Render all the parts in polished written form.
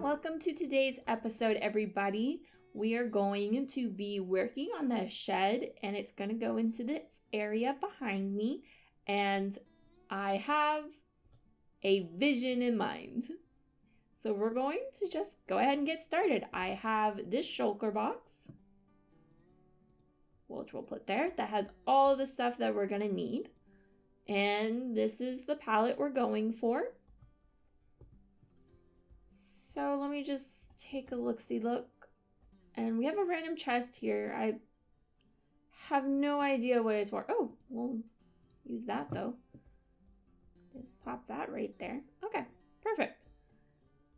Welcome to today's episode, everybody. We are going to be working on the shed, and it's going to go into this area behind me, and I have a vision in mind. So we're going to just go ahead and get started. I have this shulker box, which we'll put there, that has all of the stuff that we're going to need. And this is the palette we're going for. So let me just take a look-see look. And we have a random chest here. I have no idea what it's for. Oh, we'll use that though. Just pop that right there. Okay, perfect.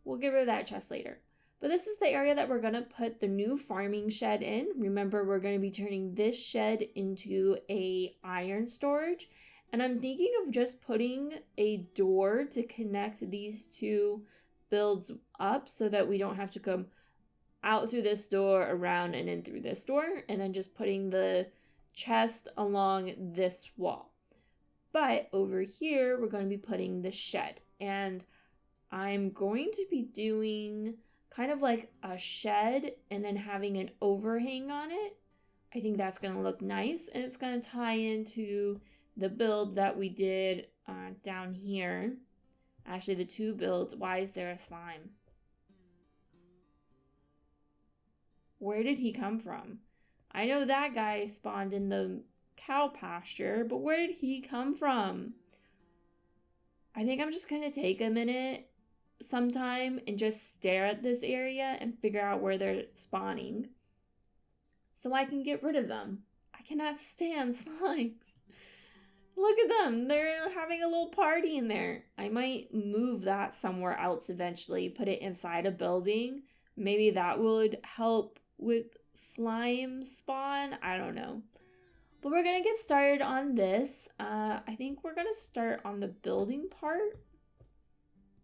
We'll get rid of that chest later. But this is the area that we're going to put the new farming shed in. Remember, we're going to be turning this shed into a iron storage. And I'm thinking of just putting a door to connect these two builds up so that we don't have to come out through this door, around, and in through this door, and then just putting the chest along this wall. But over here, we're going to be putting the shed, and I'm going to be doing kind of like a shed and then having an overhang on it. I think that's going to look nice, and it's going to tie into the build that we did down here. Actually, the two builds. Why is there a slime? Where did he come from? I know that guy spawned in the cow pasture, but where did he come from? I think I'm just going to take a minute sometime and just stare at this area and figure out where they're spawning so I can get rid of them. I cannot stand slimes. Look at them. They're having a little party in there. I might move that somewhere else eventually, put it inside a building. Maybe that would help with slime spawn. I don't know. But we're going to get started on this. I think we're going to start on the building part.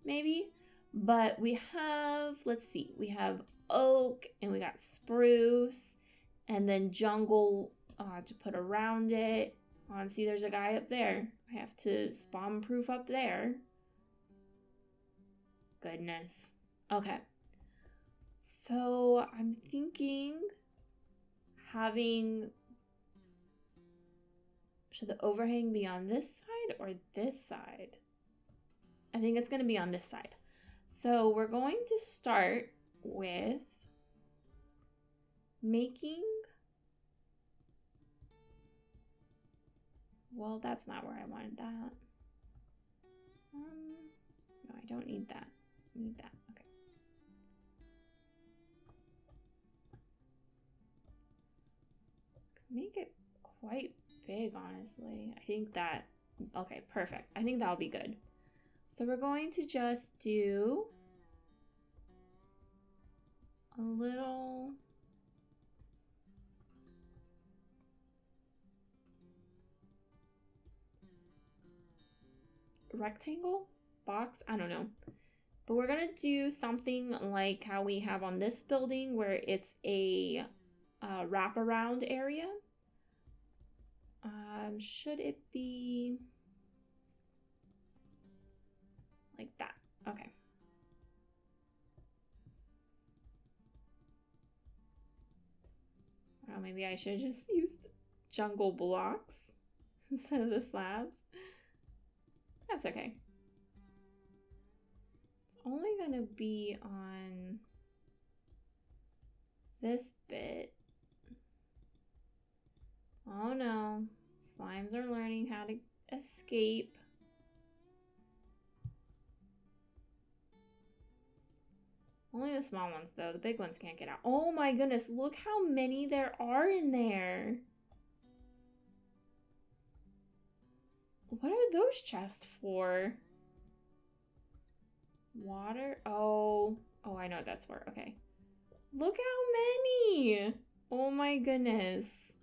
Maybe. But we have, let's see, we have oak and we got spruce and then jungle to put around it. See, there's a guy up there. I have to spawn proof up there. Goodness. Okay. So I'm thinking should the overhang be on this side or this side? I think it's going to be on this side. So we're going to start with making... Well, that's not where I wanted that. No, I don't need that. I need that. Okay. Make it quite big, honestly. I think that... Okay, perfect. I think that'll be good. So we're going to just do a little... rectangle box, I don't know, but we're gonna do something like how we have on this building where it's a wraparound area. Should it be like that? Okay. Well, maybe I should have just used jungle blocks instead of the slabs. That's okay. It's only going to be on this bit. Oh no. Slimes are learning how to escape. Only the small ones though. The big ones can't get out. Oh my goodness. Look how many there are in there. What are those chests for? Water? Oh, I know what that's for. Okay. Look how many! Oh my goodness.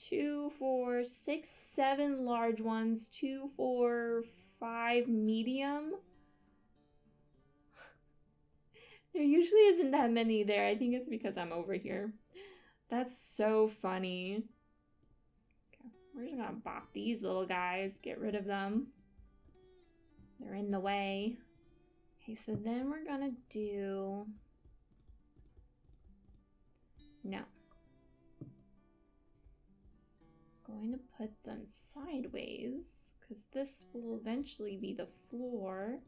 2, 4, 6, 7 large ones. 2, 4, 5 medium. There usually isn't that many there. I think it's because I'm over here. That's so funny. Okay. We're just gonna bop these little guys, get rid of them. They're in the way. Okay, so then we're gonna do... No. Going to put them sideways, because this will eventually be the floor.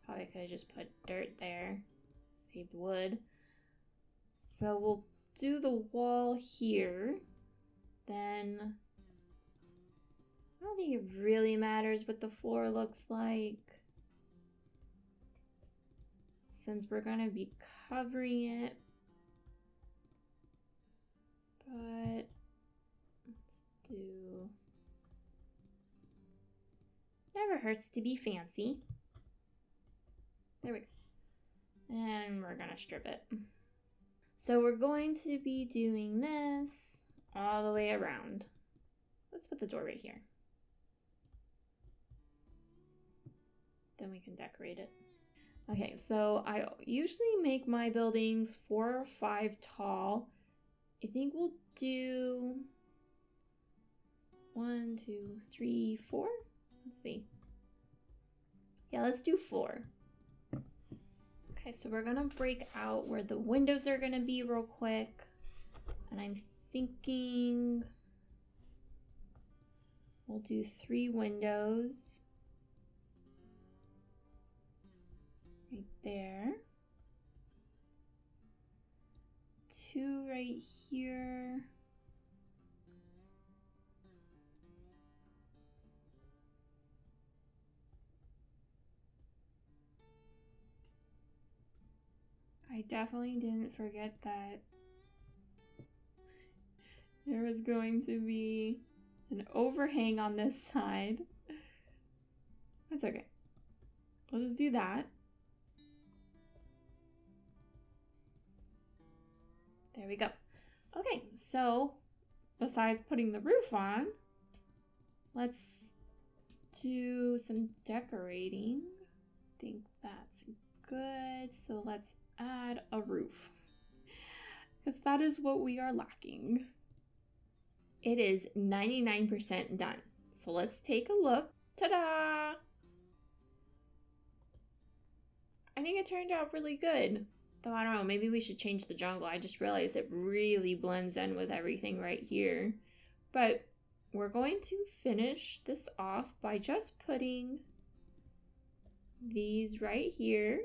Probably could have just put dirt there, saved wood. So we'll do the wall here. Then I don't think it really matters what the floor looks like, since we're gonna be covering it. But let's do... Never hurts to be fancy. There we go. And we're gonna strip it. So we're going to be doing this all the way around. Let's put the door right here. Then we can decorate it. Okay, so I usually make my buildings 4 or 5 tall. I think we'll do 1, 2, 3, 4. Let's see. Yeah, let's do 4. Okay, so we're gonna break out where the windows are gonna be real quick. And I'm thinking we'll do 3 windows. Right there. 2 right here. I definitely didn't forget that there was going to be an overhang on this side. That's okay. We'll just do that. There we go. Okay, so besides putting the roof on, let's do some decorating. I think that's good. So let's add a roof, because that is what we are lacking. It is 99% done. So let's take a look. Ta-da! I think it turned out really good. Though I don't know, maybe we should change the jungle. I just realized it really blends in with everything right here. But we're going to finish this off by just putting these right here.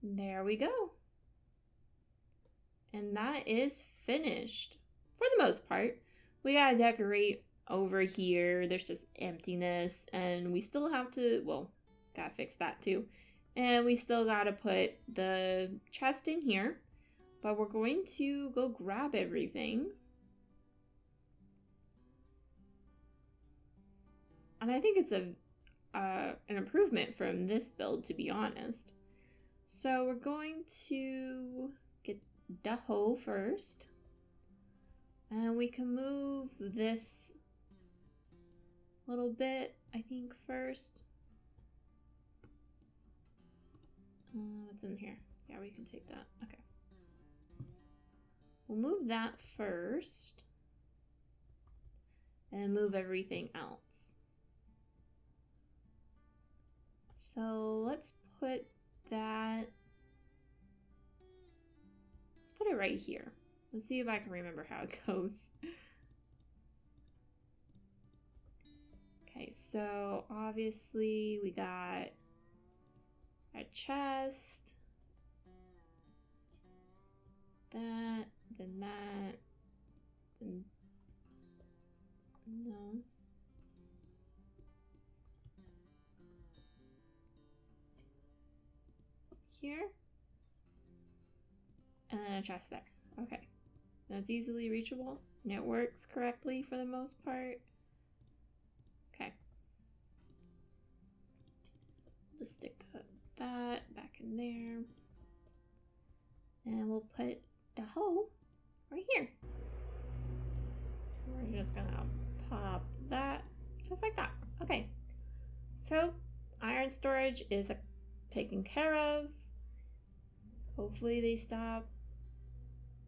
There we go. And that is finished for the most part. We gotta decorate over here. There's just emptiness, and we still have to, well, gotta fix that too. And we still gotta put the chest in here, but we're going to go grab everything. And I think it's an improvement from this build, to be honest. So we're going to get the hoe first. And we can move this little bit, I think, first. What's in here? Yeah, we can take that. Okay. We'll move that first. And move everything else. So let's put that... Let's put it right here. Let's see if I can remember how it goes. Okay, so obviously we got a chest, then that, then no. Here, and then a chest there. Okay. That's easily reachable, and it works correctly for the most part. Okay. We'll just stick that back in there. And we'll put the hoe right here. We're just gonna pop that just like that. Okay, so iron storage is taken care of. Hopefully they stop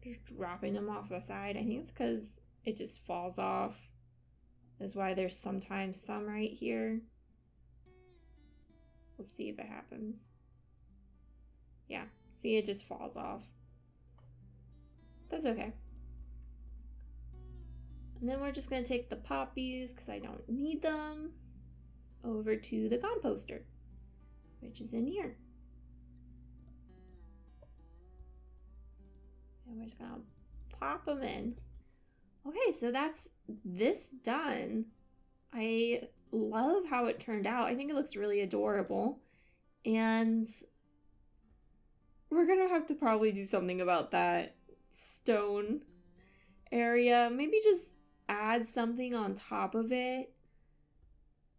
just dropping them off the side. I think it's because it just falls off. That's why there's sometimes some right here. Let's see if it happens. Yeah, see, it just falls off. That's okay. And then we're just going to take the poppies, because I don't need them, over to the composter, which is in here. And we're just going to pop them in. Okay, so that's this done. I love how it turned out. I think it looks really adorable. And we're going to have to probably do something about that stone area. Maybe just add something on top of it,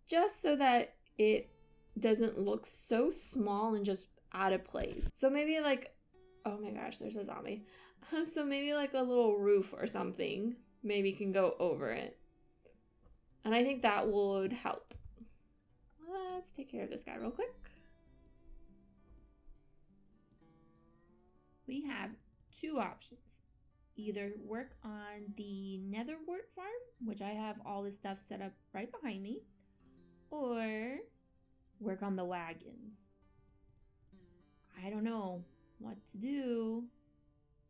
just so that it doesn't look so small and just out of place. So maybe like, oh my gosh, there's a zombie. So maybe like a little roof or something maybe can go over it. And I think that would help. Let's take care of this guy real quick. We have two options. Either work on the Nether Wart farm, which I have all this stuff set up right behind me, or work on the wagons. I don't know what to do.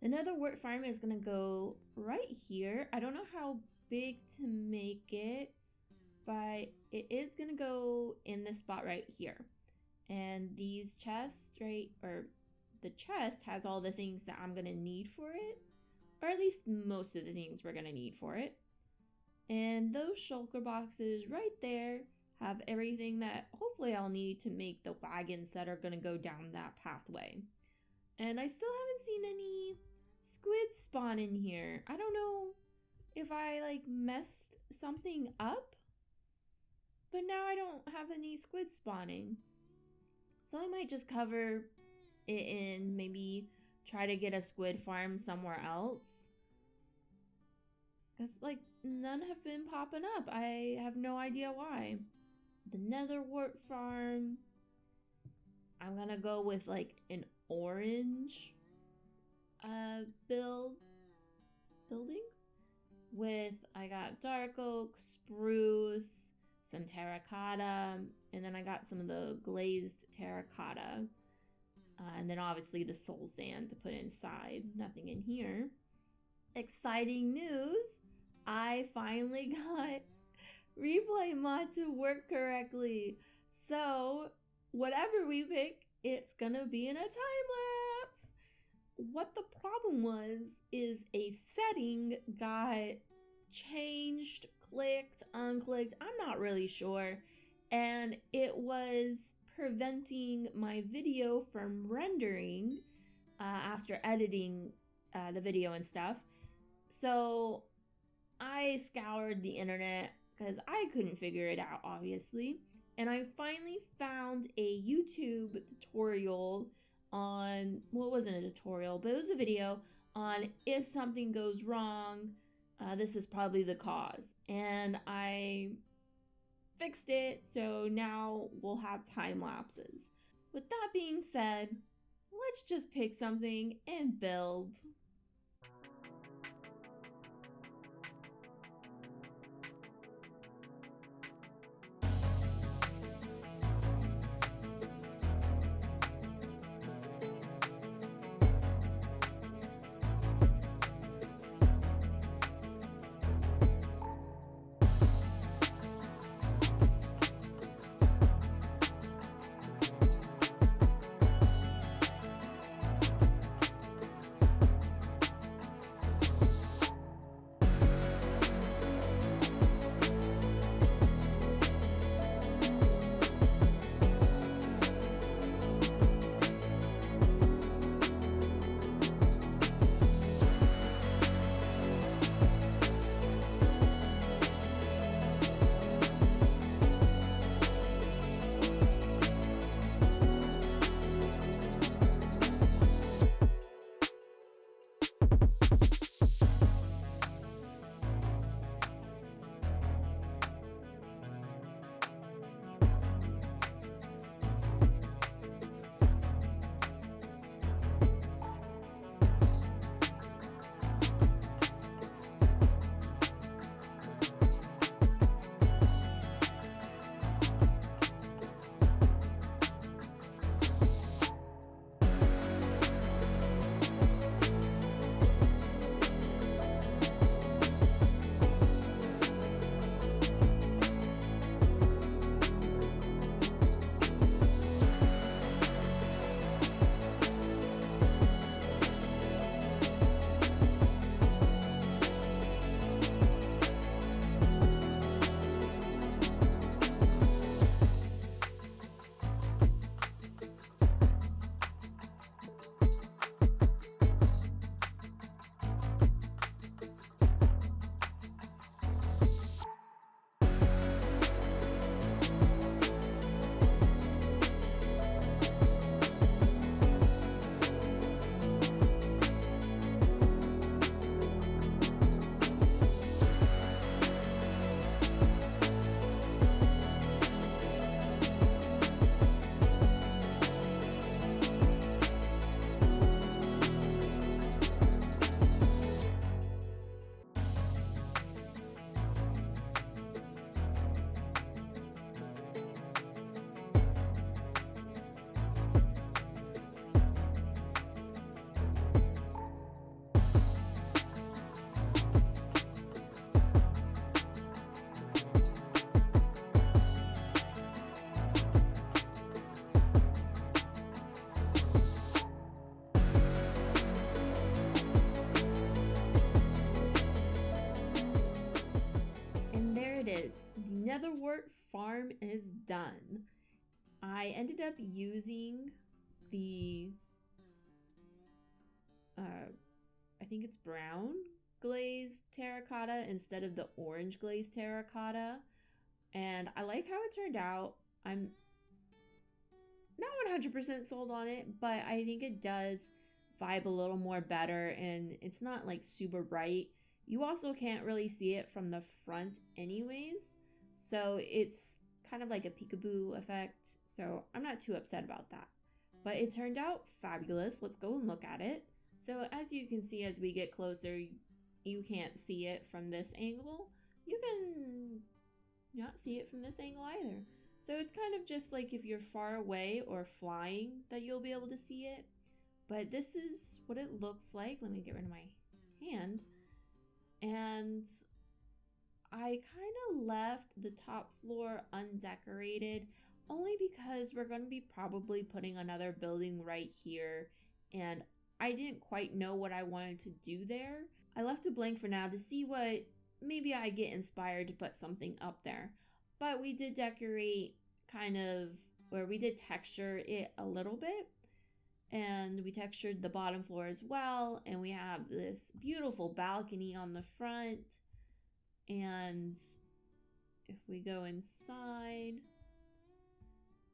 The Nether Wart farm is gonna go right here. I don't know how big to make it, but it is gonna go in this spot right here. And these chests, right, or the chest has all the things that I'm gonna need for it. Or at least most of the things we're gonna need for it. And those shulker boxes right there have everything that hopefully I'll need to make the wagons that are gonna go down that pathway. And I still haven't seen any squid spawn in here. I don't know if I like messed something up, but now I don't have any squid spawning. So I might just cover it in, maybe try to get a squid farm somewhere else. Because, like, none have been popping up. I have no idea why. The Nether Wart farm. I'm gonna go with, like, an orange building. With, I got dark oak, spruce, some terracotta, and then I got some of the glazed terracotta. And then obviously the soul sand to put inside. Nothing in here. Exciting news! I finally got replay mod to work correctly. So whatever we pick, it's gonna be in a time lapse. What the problem was is a setting got changed, clicked, unclicked. I'm not really sure. And it was preventing my video from rendering after editing the video and stuff. So I scoured the internet because I couldn't figure it out, obviously. And I finally found a YouTube tutorial on, well, it wasn't a tutorial, but it was a video on if something goes wrong, this is probably the cause. And I fixed it, so now we'll have time lapses. With that being said, let's just pick something and build. Nether Wart farm is done. I ended up using the I think it's brown glazed terracotta instead of the orange glazed terracotta, and I like how it turned out. I'm not 100% sold on it, but I think it does vibe a little more better, and it's not like super bright. You also can't really see it from the front anyways, so it's kind of like a peekaboo effect, so I'm not too upset about that. But it turned out fabulous. Let's go and look at it. So as you can see, as we get closer, you can't see it from this angle. You can not see it from this angle either. So it's kind of just like if you're far away or flying that you'll be able to see it. But this is what it looks like. Let me get rid of my hand. And I kind of left the top floor undecorated only because we're going to be probably putting another building right here, and I didn't quite know what I wanted to do there. I left it blank for now to see what maybe I get inspired to put something up there. But we did decorate kind of, or we did texture it a little bit, and we textured the bottom floor as well, and we have this beautiful balcony on the front. And if we go inside,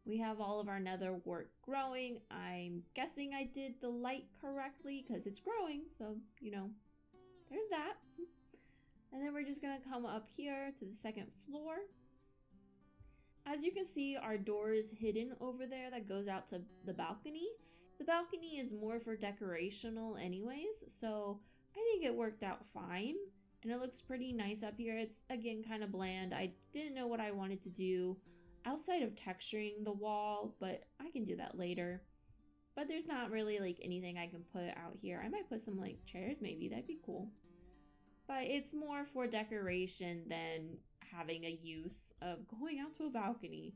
we have all of our nether wart growing. I'm guessing I did the light correctly because it's growing, so you know, there's that. And then we're just gonna come up here to the second floor. As you can see, our door is hidden over there that goes out to the balcony. The balcony is more for decorational anyways, so I think it worked out fine. And it looks pretty nice up here. It's, again, kind of bland. I didn't know what I wanted to do outside of texturing the wall, but I can do that later. But there's not really like anything I can put out here. I might put some like chairs maybe, that'd be cool. But it's more for decoration than having a use of going out to a balcony.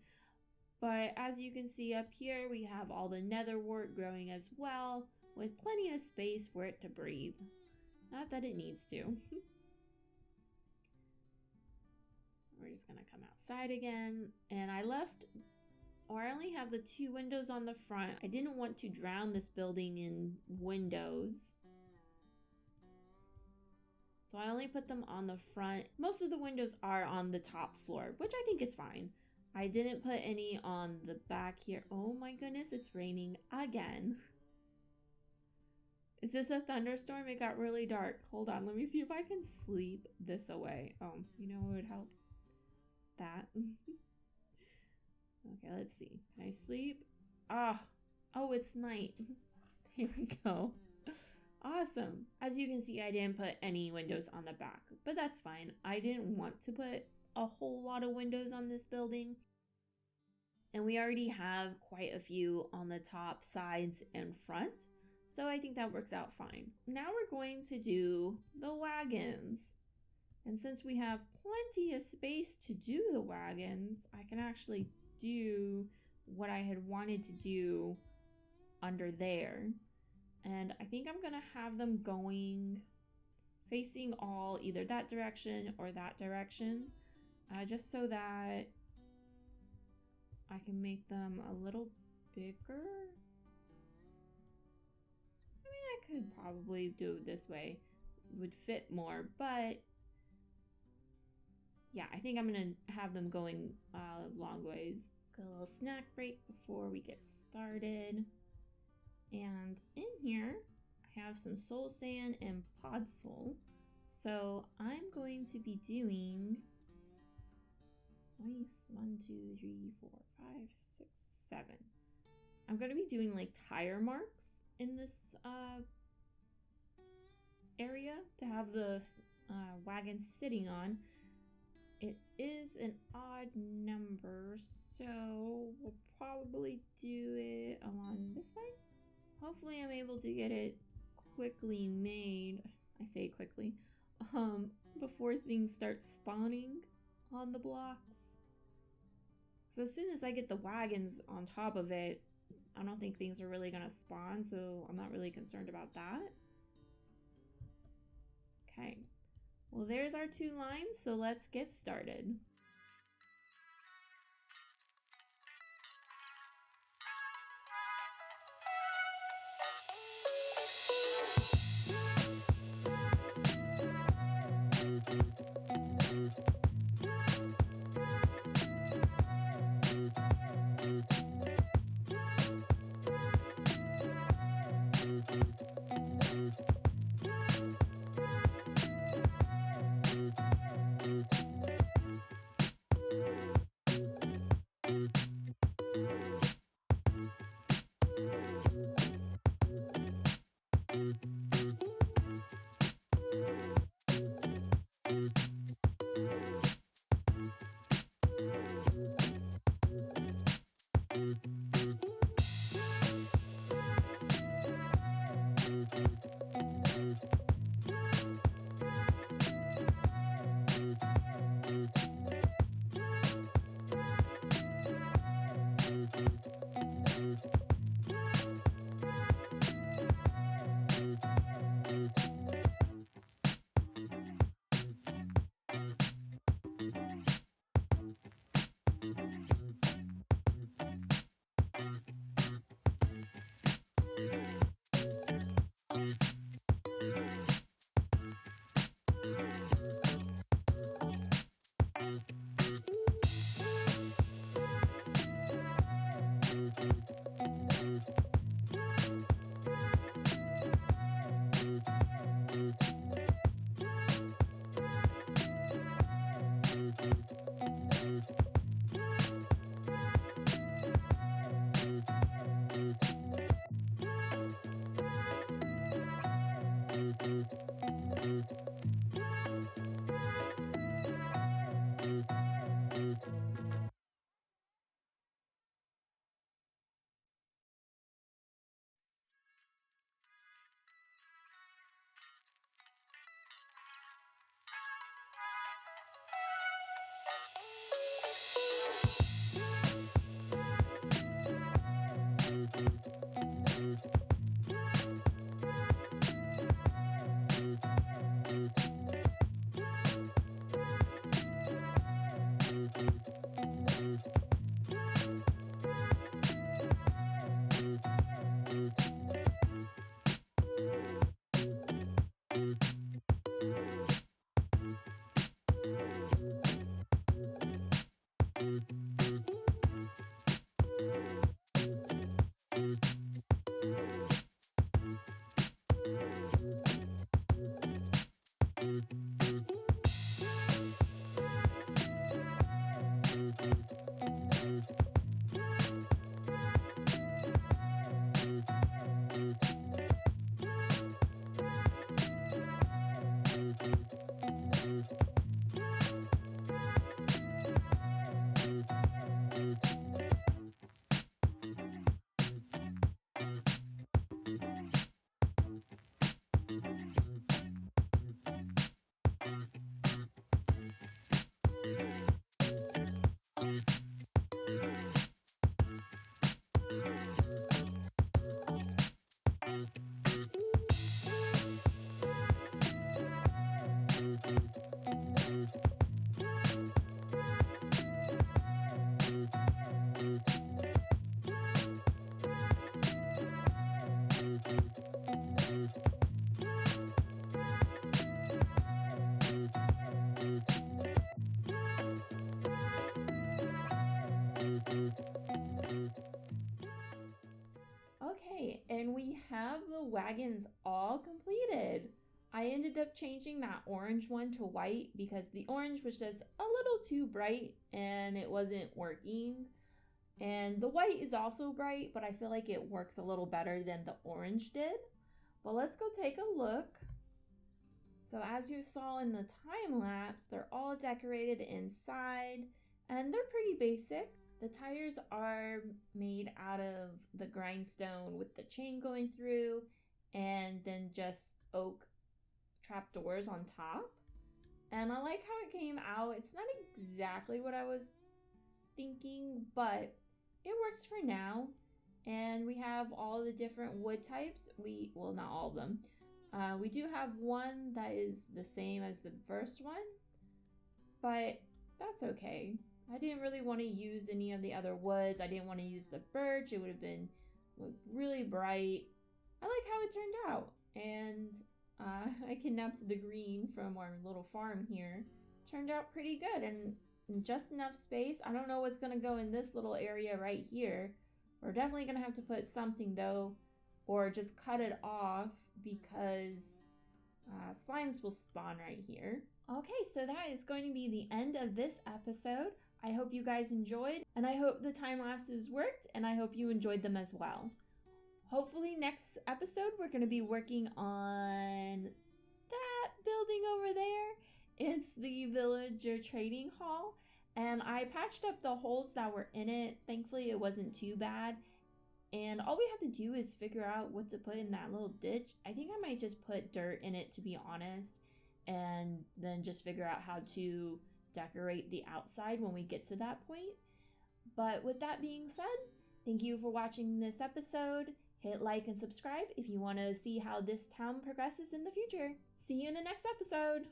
But as you can see up here, we have all the nether wart growing as well, with plenty of space for it to breathe. Not that it needs to. We're just gonna come outside again, and I only have the 2 windows on the front. I didn't want to drown this building in windows, so I only put them on the front. Most of the windows are on the top floor, which I think is fine. I didn't put any on the back here. Oh my goodness, it's raining again. Is this a thunderstorm? It got really dark. Hold on, let me see if I can sleep this away. Oh, you know what would help? That. Okay, let's see. Can I sleep? Oh, it's night. Here we go. Awesome. As you can see, I didn't put any windows on the back, but that's fine. I didn't want to put a whole lot of windows on this building, and we already have quite a few on the top, sides, and front, so I think that works out fine. Now we're going to do the wagons. And since we have plenty of space to do the wagons, I can actually do what I had wanted to do under there. And I think I'm gonna have them going facing all either that direction or that direction, just so that I can make them a little bigger. I mean, I could probably do it this way. It would fit more, but yeah, I think I'm gonna have them going long ways. Got a little snack break before we get started. And in here, I have some soul sand and pod soul. So I'm going to be doing nice 1, 2, 3, 4, 5, 6, 7. I'm going to be doing like tire marks in this area to have the wagon sitting on. It is an odd number, so we'll probably do it along this way. Hopefully I'm able to get it quickly made. I say quickly. Before things start spawning on the blocks. So as soon as I get the wagons on top of it, I don't think things are really gonna spawn, so I'm not really concerned about that. Okay. Well, there's our 2 lines, so let's get started. Okay, and we have the wagons all completed. I ended up changing that orange one to white because the orange was just a little too bright and it wasn't working. And the white is also bright, but I feel like it works a little better than the orange did. But let's go take a look. So as you saw in the time lapse, they're all decorated inside and they're pretty basic. The tires are made out of the grindstone with the chain going through and then just oak trapdoors on top. And I like how it came out. It's not exactly what I was thinking, but it works for now. And we have all the different wood types. Well, not all of them. We do have one that is the same as the first one, but that's okay. I didn't really want to use any of the other woods. I didn't want to use the birch. It would have been really bright. I like how it turned out. And I kidnapped the green from our little farm here. Turned out pretty good and just enough space. I don't know what's going to go in this little area right here. We're definitely going to have to put something though, or just cut it off because slimes will spawn right here. Okay, so that is going to be the end of this episode. I hope you guys enjoyed, and I hope the time lapses worked, and I hope you enjoyed them as well. Hopefully next episode we're going to be working on that building over there. It's the villager trading hall, and I patched up the holes that were in it. Thankfully it wasn't too bad, and all we have to do is figure out what to put in that little ditch. I think I might just put dirt in it, to be honest, and then just figure out how to decorate the outside when we get to that point. But with that being said, thank you for watching this episode. Hit like and subscribe if you want to see how this town progresses in the future. See you in the next episode.